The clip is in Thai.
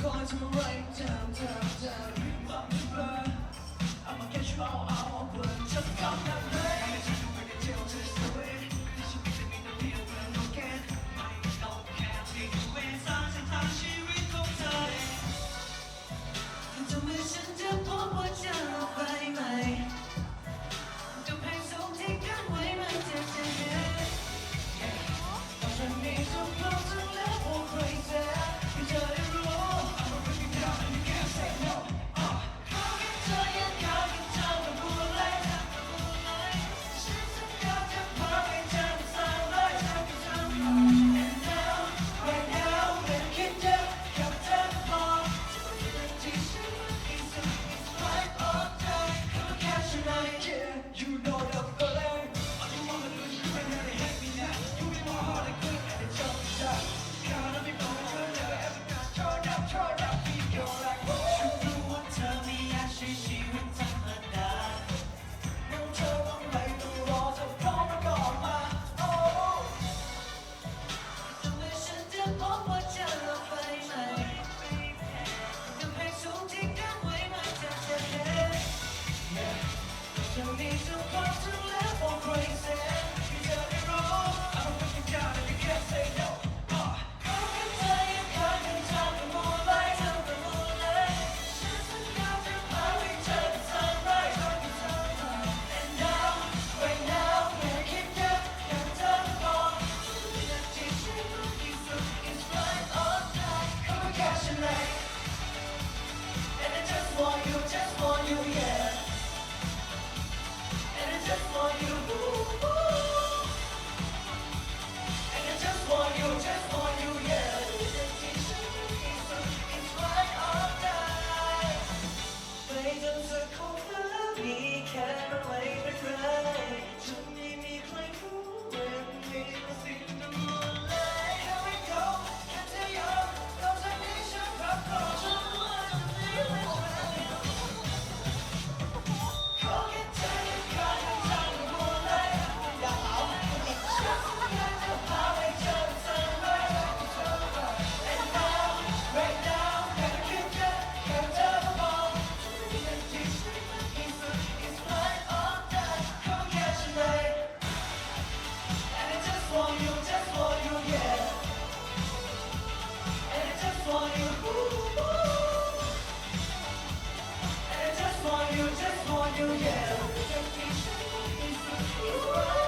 คอยทำไรจำฟังเบลอ I'ma get you all out of blood just come that way I need you to bring it till just the wayที่ชีวิตจะมีแต่เพียงเรื่องโลกแก่ไม่ต้องแค่ที่อยู่เวรสร้างเส้นทางชีวิตของเธอเองทำไมฉันจะพบว่าจะไปไหมจะเพลงสูงที่กั้นไว้มันจะเห็นตอนฉันมีทุกคนทั้งแล้วโอ้ crazy ที่เธอได้รู้ I'ma break it down and you can't say no เขาแค่เธอยังเขาแค่เธอมาพูดเลยฉันสัญญาจะพาไปเจอสายไล่เธอกับเธอ And now right now ไม่คิดจะกับเธอพอที่ฉันมันอีสุด It's right on time เขาแค่ฉันไหน Yeah you know the feeling All you wanna do is scream and they hate me now You be more hard and good and it's just shot Count on me for the good never ever not turn up keep going like whoa ฉันรู้ว่าเธอไม่อยากใช้ชีวิตธรรมดาน้องเธอต้องไม่ต้องรอเธอพร้อมมาก่อนมา Oh ทำไมฉันจะพบว่าจะไปไหมจะเพลงสูงที่กั้นไว้มันจะเห็นฉันมีทุกความทั้งแล้ว Oh crazy ที่เธอได้รู้ I'ma break it down and you can't say no เขาแค่เธอยังคอยเป็นทางกับมูลไล่เธอกับมูลเลยฉันสัญญาจะพาไปเจอกับ sunrise กับเธอ And now right now ไม่คิดจะกับเธอพอนาทีฉันรู้ที่สุด It's right on time เขาแค่ฉันเลย And I just want you yeah And I just want you And I just want you yeah It's right on time ไม่ต้องสักคนแล้วมีแค่อะไรเป็นไรฉันไม่มีใครรู้เรื่องนี้และสิ่งทั้งหมดเลย Here we go แค่เธอยอมเราจะมีฉันรับรองฉันว่าจะไม่เป็นไรขอแค่เธอยังคอยเป็นทางกับมูลเลยอย่าเอาฉันสัญญาจะพาไปเจอ sunrise กับเธอ And now right now ไม่คิดจะกับเธอพอนาทีฉันมันที่สุด It's right on time ขอแค่ฉันเลย And I just want you yeah And I just want you And I just want you yeah นาทีฉันมันที่สุด It's right